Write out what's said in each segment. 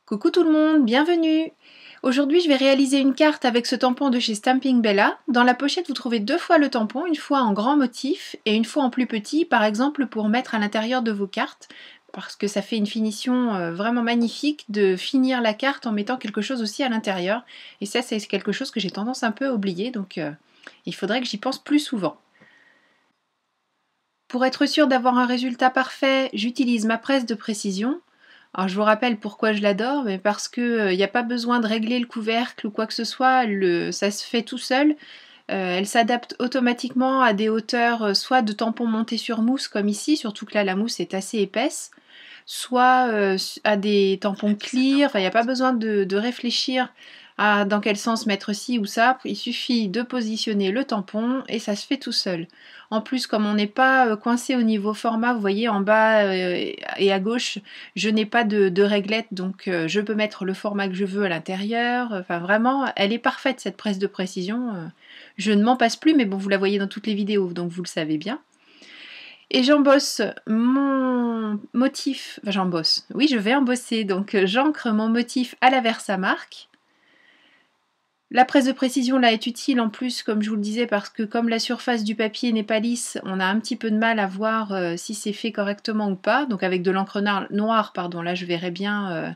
Coucou tout le monde, bienvenue! Aujourd'hui je vais réaliser une carte avec ce tampon de chez Stampin' Bella. Dans la pochette vous trouvez deux fois le tampon, une fois en grand motif et une fois en plus petit, par exemple pour mettre à l'intérieur de vos cartes, parce que ça fait une finition vraiment magnifique de finir la carte en mettant quelque chose aussi à l'intérieur. Et ça c'est quelque chose que j'ai tendance un peu à oublier, donc il faudrait que j'y pense plus souvent. Pour être sûr d'avoir un résultat parfait, j'utilise ma presse de précision. Alors je vous rappelle pourquoi je l'adore, mais parce que il n'y a pas besoin de régler le couvercle ou quoi que ce soit, ça se fait tout seul. Elle s'adapte automatiquement à des hauteurs soit de tampons montés sur mousse comme ici, surtout que là la mousse est assez épaisse, soit à des tampons clear. Enfin, il n'y a pas besoin de réfléchir à dans quel sens mettre ci ou ça. Il suffit de positionner le tampon et ça se fait tout seul. En plus, comme on n'est pas coincé au niveau format, vous voyez en bas et à gauche, je n'ai pas de réglette, donc je peux mettre le format que je veux à l'intérieur. Enfin, vraiment, elle est parfaite cette presse de précision. Je ne m'en passe plus, mais bon, vous la voyez dans toutes les vidéos, donc vous le savez bien. Et j'embosse mon motif, enfin j'embosse, oui je vais embosser, donc j'ancre mon motif à la Versamark. La presse de précision là est utile en plus, comme je vous le disais, parce que comme la surface du papier n'est pas lisse, on a un petit peu de mal à voir si c'est fait correctement ou pas. Donc avec de l'encre noire, pardon, là je verrai bien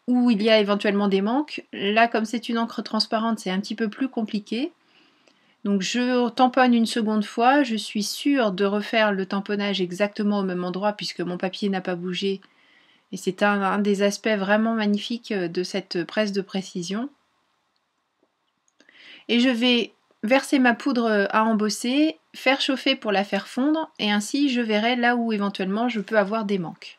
où il y a éventuellement des manques. Là comme c'est une encre transparente, c'est un petit peu plus compliqué. Donc je tamponne une seconde fois, je suis sûre de refaire le tamponnage exactement au même endroit puisque mon papier n'a pas bougé. Et c'est un des aspects vraiment magnifiques de cette presse de précision. Et je vais verser ma poudre à embosser, faire chauffer pour la faire fondre, et ainsi je verrai là où éventuellement je peux avoir des manques.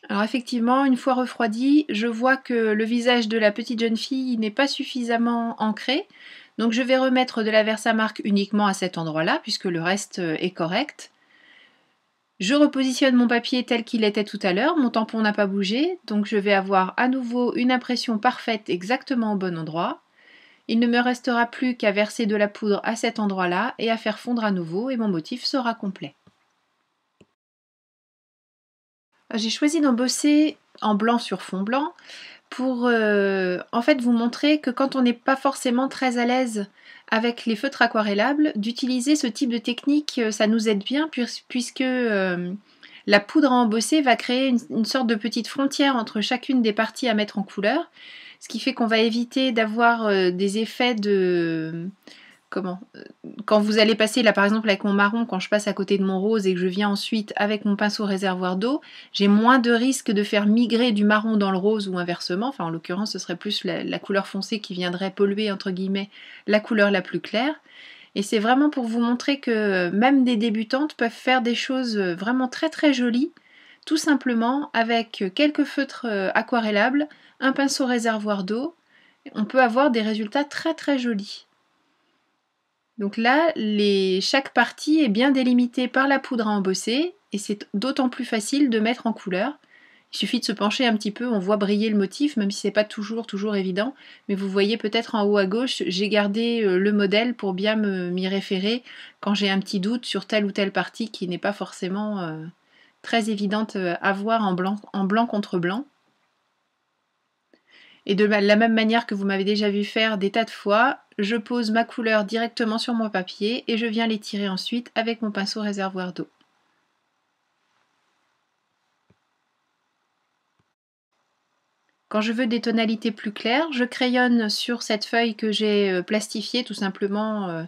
Alors effectivement, une fois refroidi, je vois que le visage de la petite jeune fille n'est pas suffisamment ancré, donc je vais remettre de la Versamark uniquement à cet endroit-là, puisque le reste est correct. Je repositionne mon papier tel qu'il était tout à l'heure, mon tampon n'a pas bougé, donc je vais avoir à nouveau une impression parfaite exactement au bon endroit. Il ne me restera plus qu'à verser de la poudre à cet endroit-là et à faire fondre à nouveau et mon motif sera complet. J'ai choisi d'embosser en blanc sur fond blanc pour en fait vous montrer que quand on n'est pas forcément très à l'aise avec les feutres aquarellables, d'utiliser ce type de technique, ça nous aide bien puisque la poudre à embosser va créer une sorte de petite frontière entre chacune des parties à mettre en couleur, ce qui fait qu'on va éviter d'avoir des effets de... Comment Quand vous allez passer, là par exemple avec mon marron, quand je passe à côté de mon rose et que je viens ensuite avec mon pinceau réservoir d'eau, j'ai moins de risque de faire migrer du marron dans le rose ou inversement. Enfin en l'occurrence ce serait plus la couleur foncée qui viendrait polluer entre guillemets la couleur la plus claire. Et c'est vraiment pour vous montrer que même des débutantes peuvent faire des choses vraiment très très jolies, tout simplement avec quelques feutres aquarellables, un pinceau réservoir d'eau, on peut avoir des résultats très très jolis. Donc là, chaque partie est bien délimitée par la poudre à embosser et c'est d'autant plus facile de mettre en couleur. Il suffit de se pencher un petit peu, on voit briller le motif, même si c'est pas toujours évident. Mais vous voyez peut-être en haut à gauche, j'ai gardé le modèle pour bien m'y référer quand j'ai un petit doute sur telle ou telle partie qui n'est pas forcément très évidente à voir en blanc contre blanc. Et de la même manière que vous m'avez déjà vu faire des tas de fois, je pose ma couleur directement sur mon papier et je viens l'étirer ensuite avec mon pinceau réservoir d'eau. Quand je veux des tonalités plus claires, je crayonne sur cette feuille que j'ai plastifiée tout simplement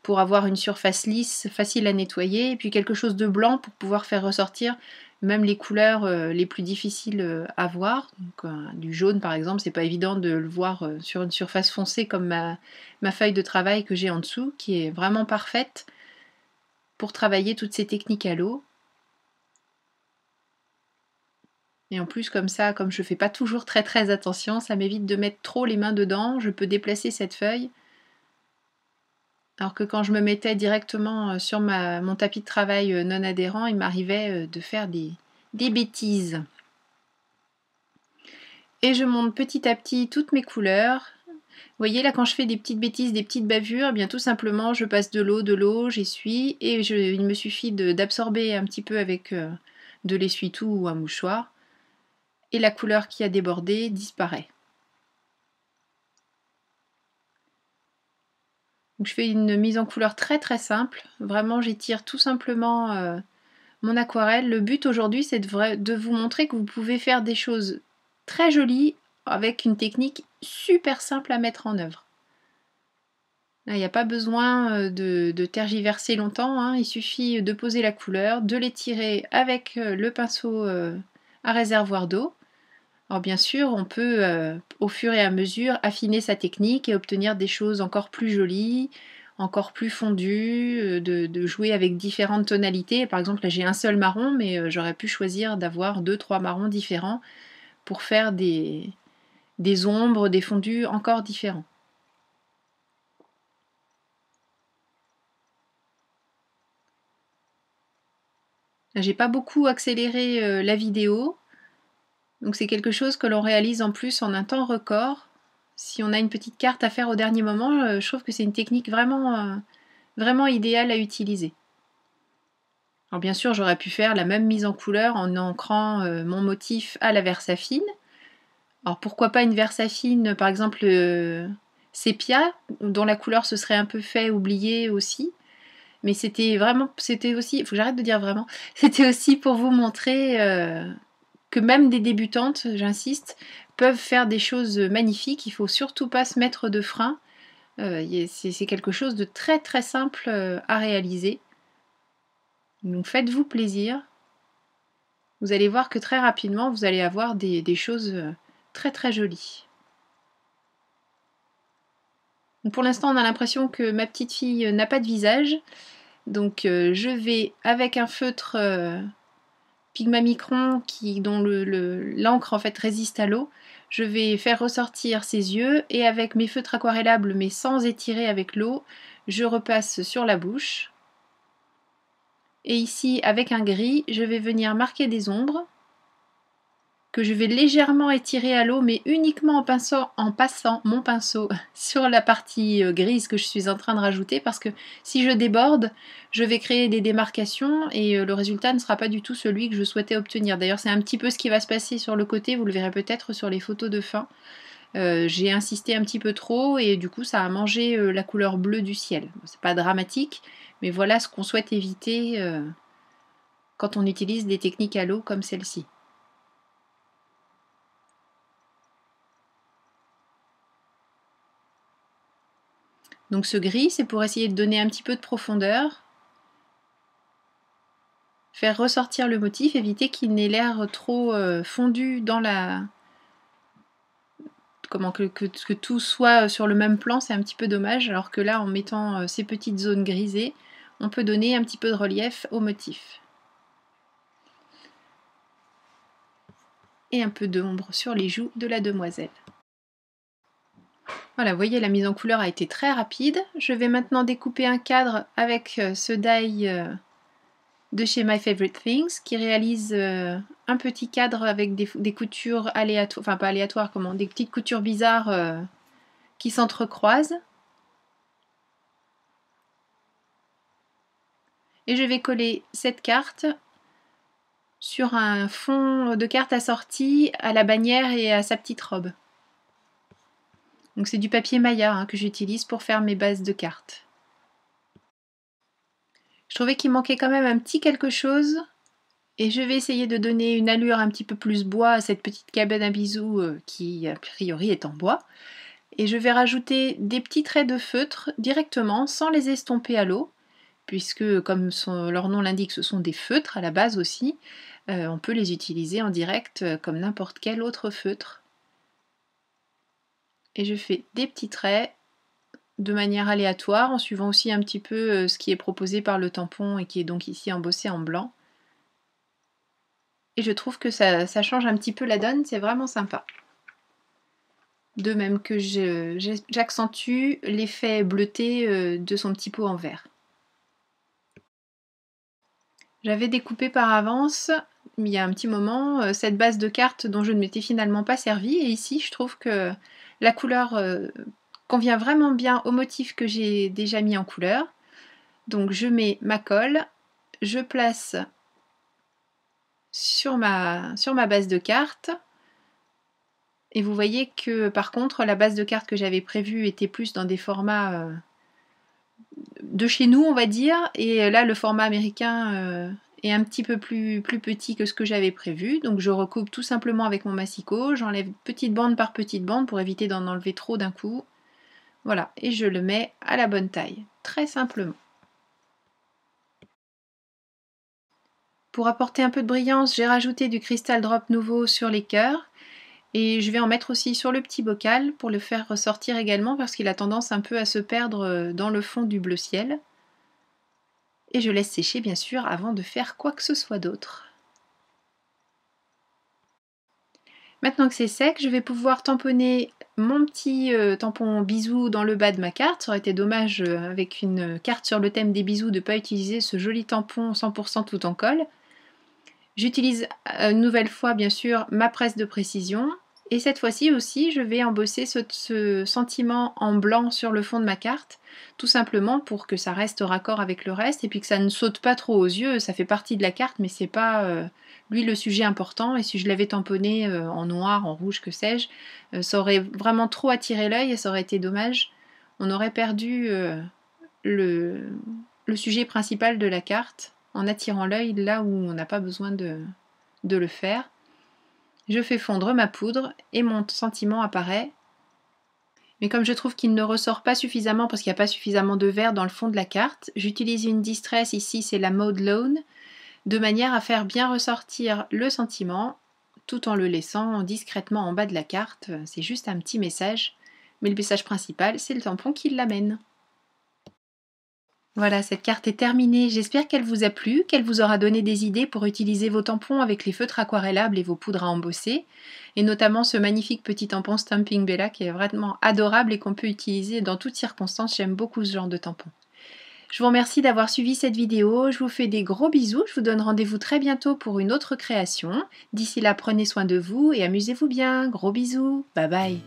pour avoir une surface lisse, facile à nettoyer, et puis quelque chose de blanc pour pouvoir faire ressortir même les couleurs les plus difficiles à voir. Donc, du jaune par exemple, c'est pas évident de le voir sur une surface foncée comme ma feuille de travail que j'ai en dessous, qui est vraiment parfaite pour travailler toutes ces techniques à l'eau. Et en plus comme ça, comme je fais pas toujours très attention, ça m'évite de mettre trop les mains dedans, je peux déplacer cette feuille. Alors que quand je me mettais directement sur mon tapis de travail non adhérent, il m'arrivait de faire des bêtises. Et je monte petit à petit toutes mes couleurs. Vous voyez là quand je fais des petites bêtises, des petites bavures, eh bien tout simplement je passe de l'eau, j'essuie et il me suffit d'absorber un petit peu avec de l'essuie-tout ou un mouchoir et la couleur qui a débordé disparaît. Donc je fais une mise en couleur très très simple, vraiment j'étire tout simplement mon aquarelle. Le but aujourd'hui c'est de vous montrer que vous pouvez faire des choses très jolies avec une technique super simple à mettre en œuvre. Il n'y a pas besoin de tergiverser longtemps, hein. Il suffit de poser la couleur, de l'étirer avec le pinceau à réservoir d'eau. Alors bien sûr, on peut au fur et à mesure affiner sa technique et obtenir des choses encore plus jolies, encore plus fondues, de jouer avec différentes tonalités. Par exemple, là j'ai un seul marron, mais j'aurais pu choisir d'avoir 2-3 marrons différents pour faire des ombres, des fondus encore différents. J'ai pas beaucoup accéléré la vidéo, donc c'est quelque chose que l'on réalise en plus en un temps record. Si on a une petite carte à faire au dernier moment, je trouve que c'est une technique vraiment idéale à utiliser. Alors bien sûr, j'aurais pu faire la même mise en couleur en ancrant mon motif à la Versafine. Alors pourquoi pas une Versafine, par exemple sépia, dont la couleur se serait un peu fait oublier aussi. Mais c'était aussi, il faut que j'arrête de dire vraiment, c'était aussi pour vous montrer que même des débutantes, j'insiste, peuvent faire des choses magnifiques. Il ne faut surtout pas se mettre de frein. C'est quelque chose de très très simple à réaliser. Donc faites-vous plaisir. Vous allez voir que très rapidement, vous allez avoir des choses très très jolies. Donc pour l'instant, on a l'impression que ma petite fille n'a pas de visage. Donc je vais, avec un feutre Pigmamicron dont l'encre en fait résiste à l'eau, je vais faire ressortir ses yeux et avec mes feutres aquarellables mais sans étirer avec l'eau, je repasse sur la bouche. Et ici avec un gris, je vais venir marquer des ombres que je vais légèrement étirer à l'eau mais uniquement en passant mon pinceau sur la partie grise que je suis en train de rajouter parce que si je déborde, je vais créer des démarcations et le résultat ne sera pas du tout celui que je souhaitais obtenir. D'ailleurs c'est un petit peu ce qui va se passer sur le côté, vous le verrez peut-être sur les photos de fin. J'ai insisté un petit peu trop et du coup ça a mangé la couleur bleue du ciel. C'est pas dramatique, mais voilà ce qu'on souhaite éviter quand on utilise des techniques à l'eau comme celle-ci. Donc ce gris, c'est pour essayer de donner un petit peu de profondeur, faire ressortir le motif, éviter qu'il n'ait l'air trop fondu dans la... que tout soit sur le même plan, c'est un petit peu dommage, alors que là, en mettant ces petites zones grisées, on peut donner un petit peu de relief au motif. Et un peu d'ombre sur les joues de la demoiselle. Voilà, vous voyez, la mise en couleur a été très rapide. Je vais maintenant découper un cadre avec ce die de chez My Favorite Things qui réalise un petit cadre avec des coutures aléatoires, enfin pas aléatoires, des petites coutures bizarres qui s'entrecroisent. Et je vais coller cette carte sur un fond de carte assorti à la bannière et à sa petite robe. Donc c'est du papier Maya que j'utilise pour faire mes bases de cartes. Je trouvais qu'il manquait quand même un petit quelque chose et je vais essayer de donner une allure un petit peu plus bois à cette petite cabane à bisous qui a priori est en bois. Et je vais rajouter des petits traits de feutre directement sans les estomper à l'eau, puisque comme leur nom l'indique, ce sont des feutres à la base aussi. On peut les utiliser en direct comme n'importe quel autre feutre. Et je fais des petits traits de manière aléatoire, en suivant aussi un petit peu ce qui est proposé par le tampon et qui est donc ici embossé en blanc. Et je trouve que ça change un petit peu la donne, c'est vraiment sympa. De même que j'accentue l'effet bleuté de son petit pot en verre. J'avais découpé par avance il y a un petit moment, cette base de cartes dont je ne m'étais finalement pas servie. Et ici, je trouve que la couleur convient vraiment bien au motif que j'ai déjà mis en couleur. Donc je mets ma colle, je place sur ma base de cartes. Et vous voyez que par contre, la base de cartes que j'avais prévue était plus dans des formats de chez nous, on va dire. Et là, le format américain est un petit peu plus petit que ce que j'avais prévu. Donc je recoupe tout simplement avec mon massicot. J'enlève petite bande par petite bande pour éviter d'en enlever trop d'un coup. Voilà, et je le mets à la bonne taille, très simplement. Pour apporter un peu de brillance, j'ai rajouté du Crystal Drop nouveau sur les cœurs. Et je vais en mettre aussi sur le petit bocal pour le faire ressortir également parce qu'il a tendance un peu à se perdre dans le fond du bleu ciel. Et je laisse sécher bien sûr avant de faire quoi que ce soit d'autre. Maintenant que c'est sec, je vais pouvoir tamponner mon petit tampon bisou dans le bas de ma carte. Ça aurait été dommage avec une carte sur le thème des bisous de ne pas utiliser ce joli tampon 100% tout en colle. J'utilise une nouvelle fois bien sûr ma presse de précision. Et cette fois-ci aussi, je vais embosser ce sentiment en blanc sur le fond de ma carte, tout simplement pour que ça reste raccord avec le reste et puis que ça ne saute pas trop aux yeux. Ça fait partie de la carte, mais c'est pas lui le sujet important. Et si je l'avais tamponné en noir, en rouge, que sais-je, ça aurait vraiment trop attiré l'œil et ça aurait été dommage. On aurait perdu le sujet principal de la carte en attirant l'œil là où on n'a pas besoin de le faire. Je fais fondre ma poudre et mon sentiment apparaît. Mais comme je trouve qu'il ne ressort pas suffisamment parce qu'il n'y a pas suffisamment de vert dans le fond de la carte, j'utilise une distress, ici c'est la Maude Lone, de manière à faire bien ressortir le sentiment tout en le laissant discrètement en bas de la carte. C'est juste un petit message, mais le message principal c'est le tampon qui l'amène. Voilà, cette carte est terminée. J'espère qu'elle vous a plu, qu'elle vous aura donné des idées pour utiliser vos tampons avec les feutres aquarellables et vos poudres à embosser, et notamment ce magnifique petit tampon Stamping Bella qui est vraiment adorable et qu'on peut utiliser dans toutes circonstances. J'aime beaucoup ce genre de tampon. Je vous remercie d'avoir suivi cette vidéo, je vous fais des gros bisous, je vous donne rendez-vous très bientôt pour une autre création. D'ici là, prenez soin de vous et amusez-vous bien. Gros bisous, bye bye.